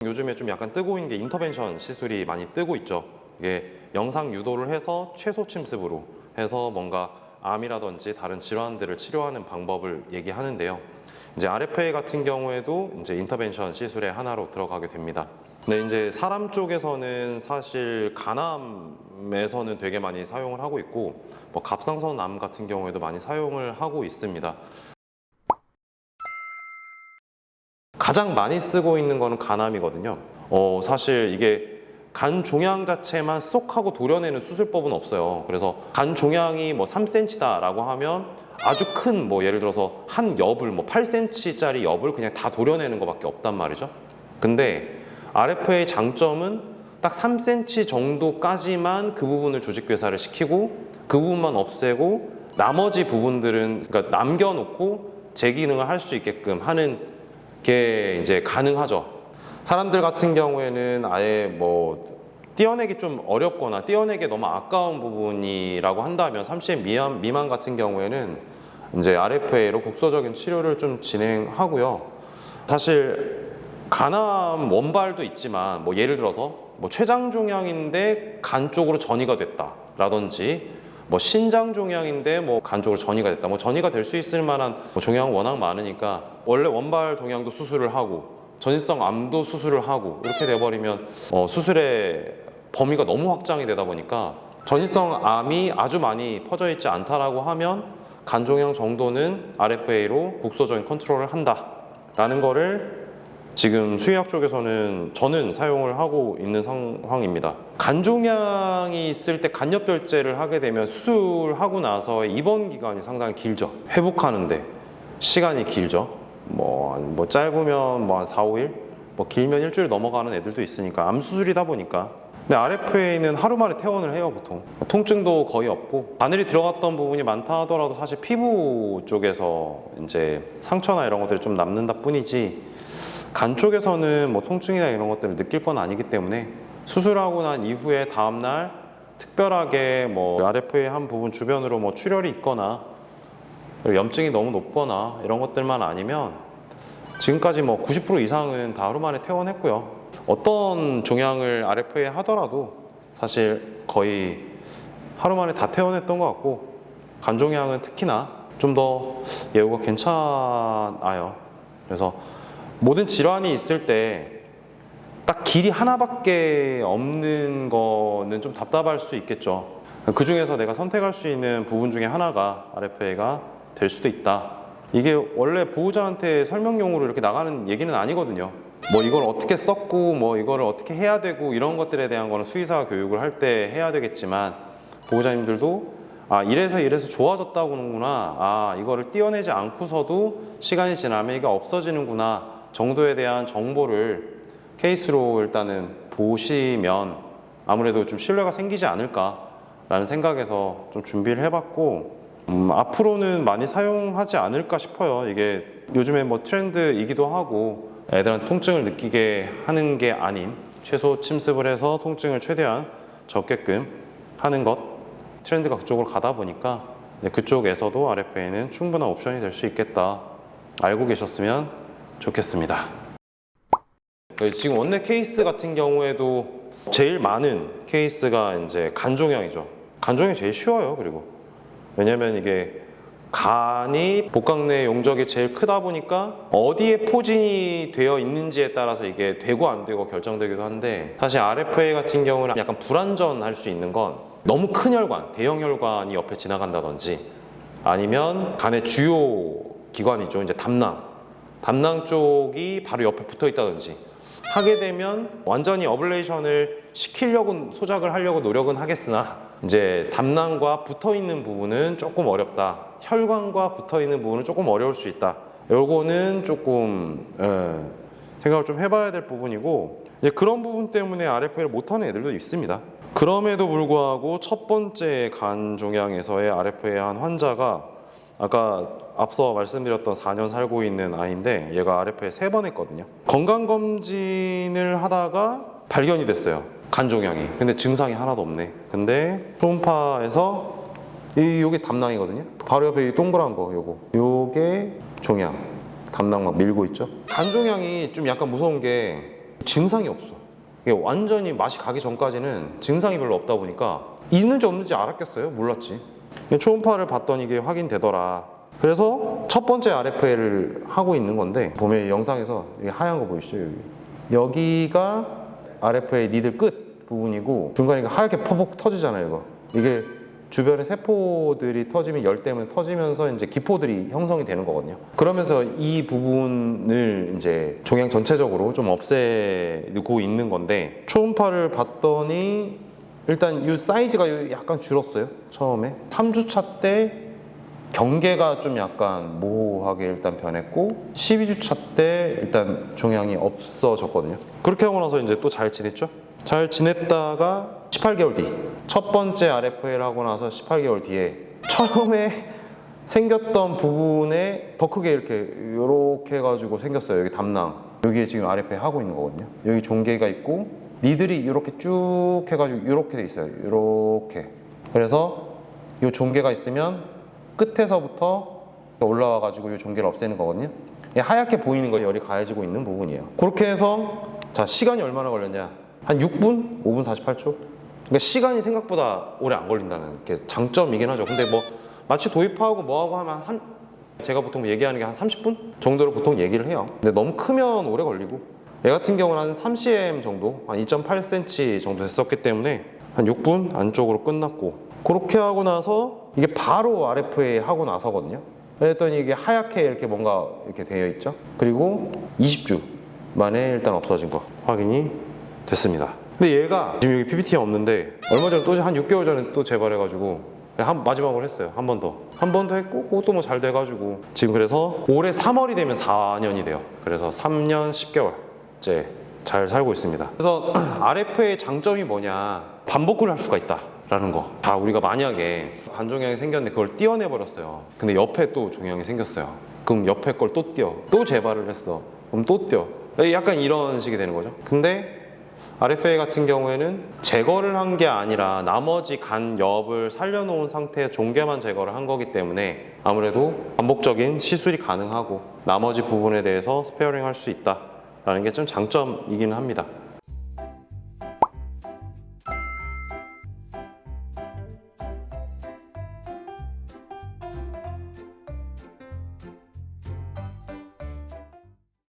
요즘에 좀 약간 뜨고 있는 게 인터벤션 시술이 많이 뜨고 있죠. 이게 영상 유도를 해서 최소 침습으로 해서 뭔가 암이라든지 다른 질환들을 치료하는 방법을 얘기하는데요. 이제 RFA 같은 경우에도 이제 인터벤션 시술의 하나로 들어가게 됩니다. 근데 이제 사람 쪽에서는 사실 간암에서는 되게 많이 사용을 하고 있고, 뭐 갑상선 암 같은 경우에도 많이 사용을 하고 있습니다. 가장 많이 쓰고 있는 거는 간암이거든요. 사실 이게 간 종양 자체만 쏙 하고 도려내는 수술법은 없어요. 그래서 간 종양이 뭐 3cm다라고 하면 아주 큰 뭐 예를 들어서 한 엽을 뭐 8cm짜리 엽을 그냥 다 도려내는 것밖에 없단 말이죠. 근데 RFA 장점은 딱 3cm 정도까지만 그 부분을 조직괴사를 시키고 그 부분만 없애고 나머지 부분들은 그러니까 남겨놓고 재기능을 할 수 있게끔 하는 게 이제 가능하죠. 사람들 같은 경우에는 아예 뭐 떼어내기 좀 어렵거나 떼어내기 너무 아까운 부분이라고 한다면 30cm 미만 같은 경우에는 이제 RFA로 국소적인 치료를 좀 진행하고요. 사실 간암 원발도 있지만 뭐 예를 들어서 뭐 췌장 종양인데 간 쪽으로 전이가 됐다라든지 뭐 신장 종양인데 뭐 간 쪽으로 전이가 됐다. 뭐 전이가 될 수 있을 만한 뭐 종양은 워낙 많으니까 원래 원발 종양도 수술을 하고 전이성 암도 수술을 하고 이렇게 돼버리면 수술의 범위가 너무 확장이 되다 보니까 전이성 암이 아주 많이 퍼져 있지 않다라고 하면 간 종양 정도는 RFA로 국소적인 컨트롤을 한다라는 거를 지금 수의학 쪽에서는 저는 사용을 하고 있는 상황입니다. 간종양이 있을 때 간엽결제를 하게 되면 수술하고 나서 입원 기간이 상당히 길죠. 회복하는데 시간이 길죠. 뭐 짧으면 뭐 한 4, 5일, 뭐 길면 일주일 넘어가는 애들도 있으니까 암 수술이다 보니까. 근데 RFA는 하루 만에 퇴원을 해요, 보통. 통증도 거의 없고 바늘이 들어갔던 부분이 많다 하더라도 사실 피부 쪽에서 이제 상처나 이런 것들이 좀 남는다 뿐이지 간 쪽에서는 뭐 통증이나 이런 것들을 느낄 건 아니기 때문에 수술하고 난 이후에 다음날 특별하게 뭐 RFA 한 부분 주변으로 뭐 출혈이 있거나 염증이 너무 높거나 이런 것들만 아니면 지금까지 뭐 90% 이상은 다 하루 만에 퇴원했고요. 어떤 종양을 RFA 하더라도 사실 거의 하루 만에 다 퇴원했던 것 같고 간 종양은 특히나 좀 더 예후가 괜찮아요. 그래서 모든 질환이 있을 때 딱 길이 하나밖에 없는 거는 좀 답답할 수 있겠죠. 그 중에서 내가 선택할 수 있는 부분 중에 하나가 RFA가 될 수도 있다. 이게 원래 보호자한테 설명용으로 이렇게 나가는 얘기는 아니거든요. 뭐 이걸 어떻게 썼고 뭐 이거를 어떻게 해야 되고 이런 것들에 대한 거는 수의사 교육을 할 때 해야 되겠지만 보호자님들도 이래서 좋아졌다고 하는구나, 이거를 떼어내지 않고서도 시간이 지나면 이게 없어지는구나 정도에 대한 정보를 케이스로 일단은 보시면 아무래도 좀 신뢰가 생기지 않을까라는 생각에서 좀 준비를 해봤고 앞으로는 많이 사용하지 않을까 싶어요. 이게 요즘에 뭐 트렌드이기도 하고 애들한테 통증을 느끼게 하는 게 아닌 최소 침습을 해서 통증을 최대한 적게끔 하는 것 트렌드가 그쪽으로 가다 보니까 그쪽에서도 RFA는 충분한 옵션이 될 수 있겠다 알고 계셨으면 좋겠습니다. 지금 원내 케이스 같은 경우에도 제일 많은 케이스가 이제 간종양이죠. 간종양이 제일 쉬워요. 그리고 왜냐면 이게 간이 복강내 용적이 제일 크다 보니까 어디에 포진이 되어 있는지에 따라서 이게 되고 안 되고 결정되기도 한데 사실 RFA 같은 경우는 약간 불안전할 수 있는 건 너무 큰 혈관, 대형 혈관이 옆에 지나간다든지 아니면 간의 주요 기관이죠. 이제 담낭 쪽이 바로 옆에 붙어 있다든지 하게 되면 완전히 어블레이션을 시키려고 소작을 하려고 노력은 하겠으나 이제 담낭과 붙어 있는 부분은 조금 어렵다. 혈관과 붙어 있는 부분은 조금 어려울 수 있다. 요거는 조금 생각을 좀 해봐야 될 부분이고 이제 그런 부분 때문에 RFA를 못하는 애들도 있습니다. 그럼에도 불구하고 첫 번째 간 종양에서의 RFA 한 환자가 아까 앞서 말씀드렸던 4년 살고 있는 아이인데 얘가 RFA 3번 했거든요. 건강검진을 하다가 발견이 됐어요. 간종양이. 근데 증상이 하나도 없네. 근데 초음파에서 요게 담낭이거든요. 바로 옆에 이 동그란 거 요게 종양. 담낭 막 밀고 있죠. 간종양이 좀 약간 무서운 게 증상이 없어. 이게 완전히 맛이 가기 전까지는 증상이 별로 없다 보니까 있는지 없는지 알았겠어요? 몰랐지. 초음파를 봤더니 이게 확인되더라. 그래서 첫 번째 RFA를 하고 있는 건데, 보면 이 영상에서 이게 하얀 거 보이시죠? 여기가 RFA 니들 끝 부분이고, 중간에 하얗게 퍼벅 터지잖아요. 이게 주변에 세포들이 터지면 열 때문에 터지면서 이제 기포들이 형성이 되는 거거든요. 그러면서 이 부분을 이제 종양 전체적으로 좀 없애고 있는 건데, 초음파를 봤더니 일단 이 사이즈가 약간 줄었어요. 처음에 3주차 때 경계가 좀 약간 모호하게 일단 변했고, 12주차 때 일단 종양이 없어졌거든요. 그렇게 하고 나서 이제 또 잘 지냈죠. 잘 지냈다가 18개월 뒤, 첫 번째 RFA를 하고 나서 18개월 뒤에 처음에 생겼던 부분에 더 크게 이렇게 해가지고 생겼어요. 여기 담낭, 여기에 지금 RFA 하고 있는 거거든요. 여기 종괴가 있고 니들이 이렇게 쭉 해가지고 이렇게 돼 있어요. 이렇게. 그래서 이 종괴가 있으면 끝에서부터 올라와가지고 이 종괴를 없애는 거거든요. 하얗게 보이는 거 열이 가해지고 있는 부분이에요. 그렇게 해서 자, 시간이 얼마나 걸렸냐? 한 6분? 5분 48초? 그러니까 시간이 생각보다 오래 안 걸린다는 게 장점이긴 하죠. 근데 뭐 마취 도입하고 뭐하고 하면 제가 보통 얘기하는 게 한 30분 정도를 보통 얘기를 해요. 근데 너무 크면 오래 걸리고, 얘 같은 경우는 한 3cm 정도, 한 2.8cm 정도 됐었기 때문에 한 6분 안쪽으로 끝났고, 그렇게 하고 나서 이게 바로 RFA 하고 나서거든요. 그랬더니 이게 하얗게 이렇게 뭔가 이렇게 되어 있죠. 그리고 20주 만에 일단 없어진 거 확인이 됐습니다. 근데 얘가 지금 여기 PPT가 없는데 얼마 전에 또 한 6개월 전에 또 재발해가지고 마지막으로 했어요. 한 번 더 했고, 그것도 뭐 잘 돼가지고 지금 그래서 올해 3월이 되면 4년이 돼요. 그래서 3년 10개월째 잘 살고 있습니다. 그래서 RFA의 장점이 뭐냐, 반복을 할 수가 있다 라는 거. 다 우리가 만약에 간종양이 생겼는데 그걸 띄어내 버렸어요. 근데 옆에 또 종양이 생겼어요. 그럼 옆에 걸 또 띄어, 또 재발을 했어, 그럼 또 띄어. 약간 이런 식이 되는 거죠. 근데 RFA 같은 경우에는 제거를 한 게 아니라 나머지 간 옆을 살려놓은 상태의 종괴만 제거를 한 거기 때문에 아무래도 반복적인 시술이 가능하고 나머지 부분에 대해서 스페어링 할 수 있다라는 게 좀 장점이긴 합니다.